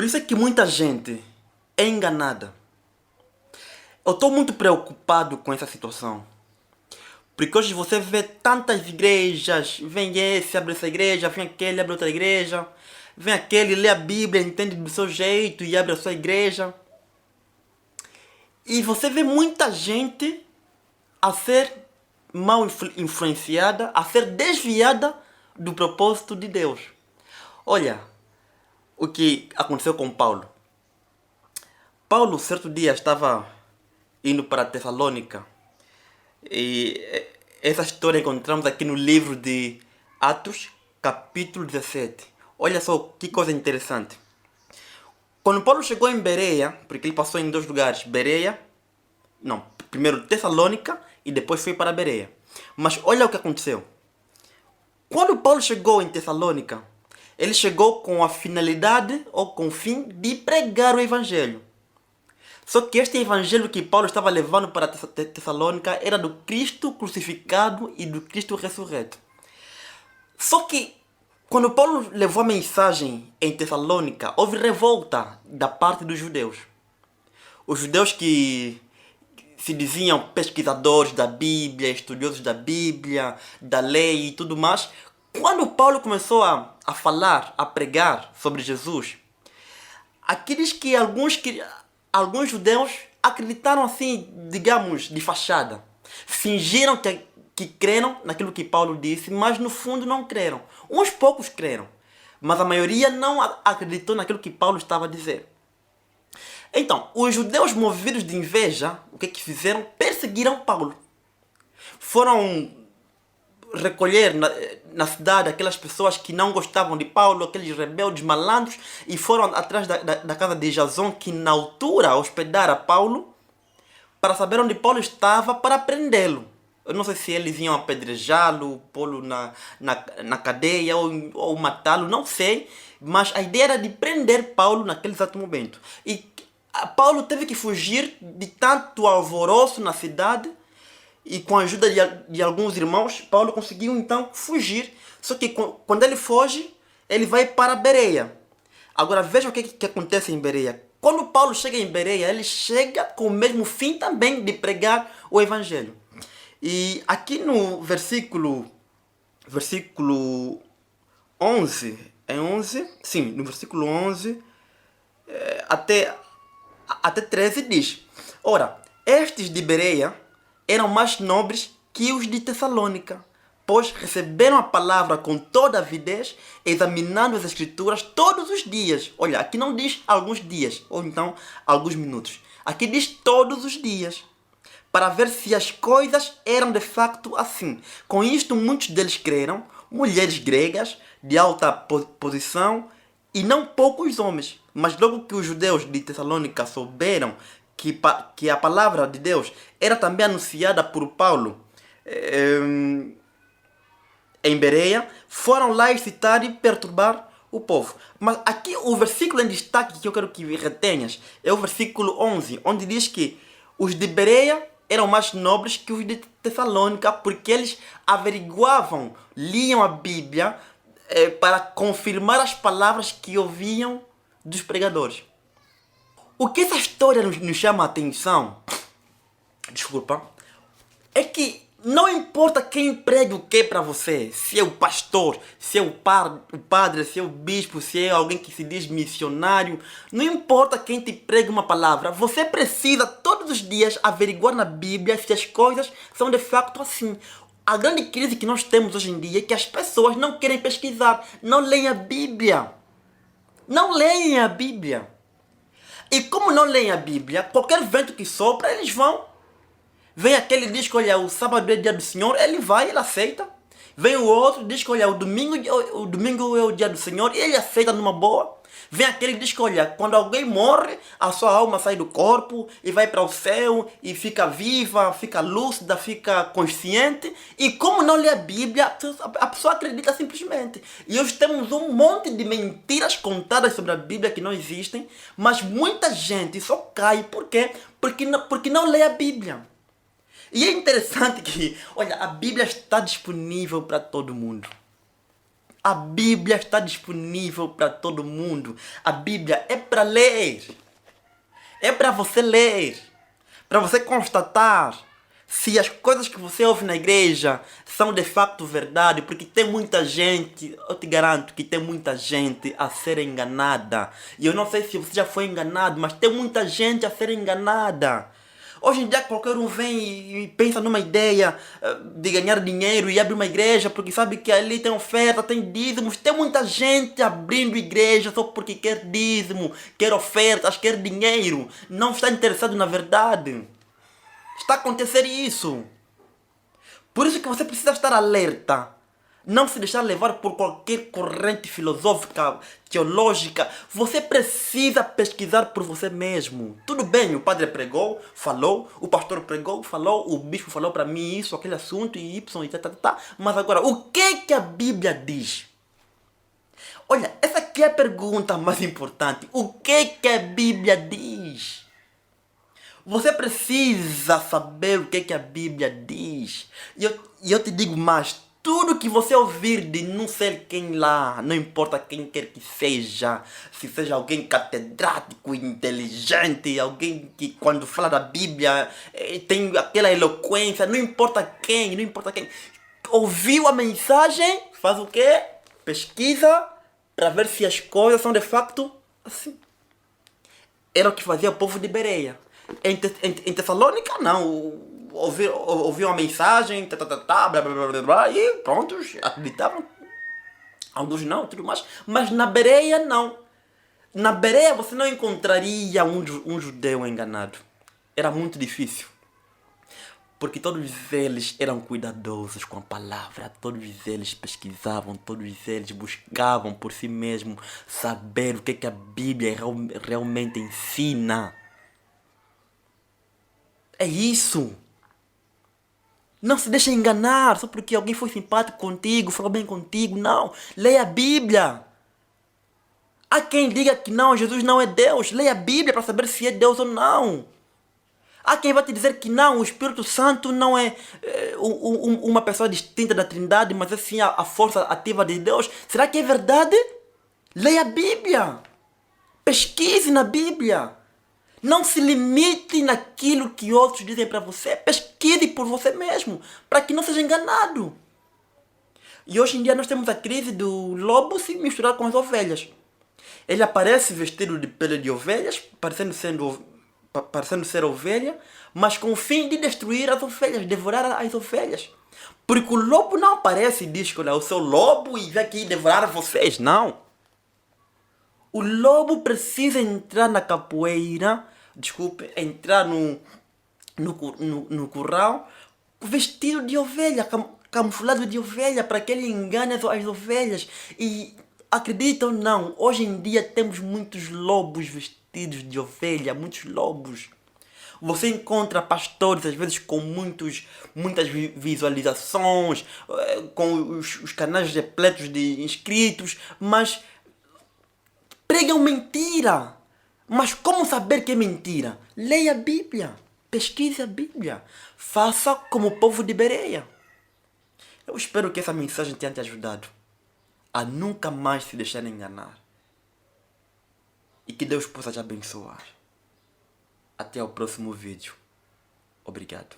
Por isso é que muita gente é enganada. Eu estou muito preocupado com essa situação. Porque hoje você vê tantas igrejas, vem esse, abre essa igreja, vem aquele, abre outra igreja, vem aquele, lê a Bíblia, entende do seu jeito e abre a sua igreja. E você vê muita gente a ser mal influenciada, a ser desviada do propósito de Deus. Olha o que aconteceu com Paulo. Paulo, certo dia, estava indo para Tessalônica. E essa história encontramos aqui no livro de Atos, capítulo 17. Olha só que coisa interessante. Quando Paulo chegou em Bereia, porque ele passou em dois lugares, primeiro Tessalônica e depois foi para Bereia. Mas olha o que aconteceu. Quando Paulo chegou em Tessalônica, ele chegou com a finalidade ou com o fim de pregar o evangelho. Só que este evangelho que Paulo estava levando para Tessalônica era do Cristo crucificado e do Cristo ressurreto. Só que quando Paulo levou a mensagem em Tessalônica, houve revolta da parte dos judeus. Os judeus que se diziam pesquisadores da Bíblia, estudiosos da Bíblia, da lei e tudo mais. Quando Paulo começou a falar, a pregar sobre Jesus, aqui diz que alguns judeus acreditaram assim, digamos, de fachada. Fingiram que creram naquilo que Paulo disse, mas no fundo não creram. Uns poucos creram, mas a maioria não acreditou naquilo que Paulo estava a dizer. Então, os judeus movidos de inveja, o que fizeram? Perseguiram Paulo. Foram recolher na cidade aquelas pessoas que não gostavam de Paulo, aqueles rebeldes malandros, e foram atrás da casa de Jason, que na altura hospedara Paulo, para saber onde Paulo estava, para prendê-lo. Eu não sei se eles iam apedrejá-lo, pô-lo na cadeia ou matá-lo, não sei, mas a ideia era de prender Paulo naquele exato momento. E Paulo teve que fugir de tanto alvoroço na cidade, e com a ajuda de alguns irmãos, Paulo conseguiu então fugir. Só que quando ele foge, ele vai para Bereia. Agora veja o que acontece em Bereia. Quando Paulo chega em Bereia, ele chega com o mesmo fim também de pregar o evangelho. E aqui no versículo 11, é 11? Sim, no versículo 11 até 13 diz: Ora, estes de Bereia eram mais nobres que os de Tessalônica, pois receberam a palavra com toda a avidez, examinando as escrituras todos os dias. Olha, aqui não diz alguns dias, ou então alguns minutos. Aqui diz todos os dias, para ver se as coisas eram de facto assim. Com isto muitos deles creram, mulheres gregas de alta posição e não poucos homens. Mas logo que os judeus de Tessalônica souberam que a palavra de Deus era também anunciada por Paulo em Bereia, foram lá excitar e perturbar o povo. Mas aqui o versículo em destaque que eu quero que retenhas é o versículo 11, onde diz que os de Bereia eram mais nobres que os de Tessalônica, porque eles averiguavam, liam a Bíblia para confirmar as palavras que ouviam dos pregadores. O que essa história nos chama a atenção, é que não importa quem pregue o que para você, se é o pastor, se é o padre, se é o bispo, se é alguém que se diz missionário, não importa quem te pregue uma palavra, você precisa todos os dias averiguar na Bíblia se as coisas são de facto assim. A grande crise que nós temos hoje em dia é que as pessoas não querem pesquisar, não leem a Bíblia. Não leem a Bíblia. E como não leem a Bíblia, qualquer vento que sopra, eles vão. Vem aquele diz que olha, o sábado é dia do Senhor, ele vai, ele aceita. Vem o outro, diz que olha, o domingo é o dia do Senhor, e ele aceita numa boa. Vem aquele que diz que olha, quando alguém morre, a sua alma sai do corpo e vai para o céu e fica viva, fica lúcida, fica consciente. E como não lê a Bíblia, a pessoa acredita simplesmente. E hoje temos um monte de mentiras contadas sobre a Bíblia que não existem, mas muita gente só cai. Por quê? Porque não lê a Bíblia. E é interessante que, olha, a Bíblia está disponível para todo mundo. A Bíblia está disponível para todo mundo. A Bíblia é para ler. É para você ler. Para você constatar se as coisas que você ouve na igreja são de facto verdade. Porque tem muita gente, eu te garanto que tem muita gente a ser enganada. E eu não sei se você já foi enganado, mas tem muita gente a ser enganada. Hoje em dia qualquer um vem e pensa numa ideia de ganhar dinheiro e abre uma igreja porque sabe que ali tem oferta, tem dízimos. Tem muita gente abrindo igreja só porque quer dízimo, quer ofertas, quer dinheiro. Não está interessado na verdade. Está a acontecer isso. Por isso que você precisa estar alerta. Não se deixar levar por qualquer corrente filosófica, teológica. Você precisa pesquisar por você mesmo. Tudo bem, o padre pregou, falou, o pastor pregou, falou, o bispo falou para mim isso, aquele assunto, e y, e tá. Mas agora, o que a Bíblia diz? Olha, essa aqui é a pergunta mais importante. O que a Bíblia diz? Você precisa saber o que a Bíblia diz. E eu te digo mais. Tudo que você ouvir de não sei quem lá, não importa quem quer que seja, se seja alguém catedrático, inteligente, alguém que quando fala da Bíblia tem aquela eloquência, não importa quem, ouviu a mensagem, faz o quê? Pesquisa para ver se as coisas são de facto assim. Era o que fazia o povo de Bereia. Em Tessalônica, não. Ouviu uma mensagem, blá, e pronto, acreditavam. Alguns não, tudo mais. Mas na Bereia, não. Na Bereia você não encontraria um judeu enganado. Era muito difícil. Porque todos eles eram cuidadosos com a palavra, todos eles pesquisavam, todos eles buscavam por si mesmos saber o que a Bíblia realmente ensina. É isso. Não se deixe enganar só porque alguém foi simpático contigo, falou bem contigo. Não. Leia a Bíblia. Há quem diga que não, Jesus não é Deus. Leia a Bíblia para saber se é Deus ou não. Há quem vai te dizer que não, o Espírito Santo não é uma pessoa distinta da Trindade, mas é sim a força ativa de Deus. Será que é verdade? Leia a Bíblia. Pesquise na Bíblia. Não se limite naquilo que outros dizem para você. Pesquise por você mesmo, para que não seja enganado. E hoje em dia nós temos a crise do lobo se misturar com as ovelhas. Ele aparece vestido de pele de ovelhas, parecendo ser ovelha, mas com o fim de destruir as ovelhas, devorar as ovelhas. Porque o lobo não aparece e diz que olha, eu sou lobo e vem aqui devorar vocês. Não. O lobo precisa entrar na capoeira, entrar no curral, vestido de ovelha, camuflado de ovelha, para que ele engane as ovelhas. E acreditam ou não, hoje em dia temos muitos lobos vestidos de ovelha, muitos lobos. Você encontra pastores, às vezes, com muitas visualizações, com os canais repletos de inscritos, mas pregam mentira. Mas como saber que é mentira? Leia a Bíblia. Pesquise a Bíblia. Faça como o povo de Bereia. Eu espero que essa mensagem tenha te ajudado a nunca mais se deixar enganar. E que Deus possa te abençoar. Até o próximo vídeo. Obrigado.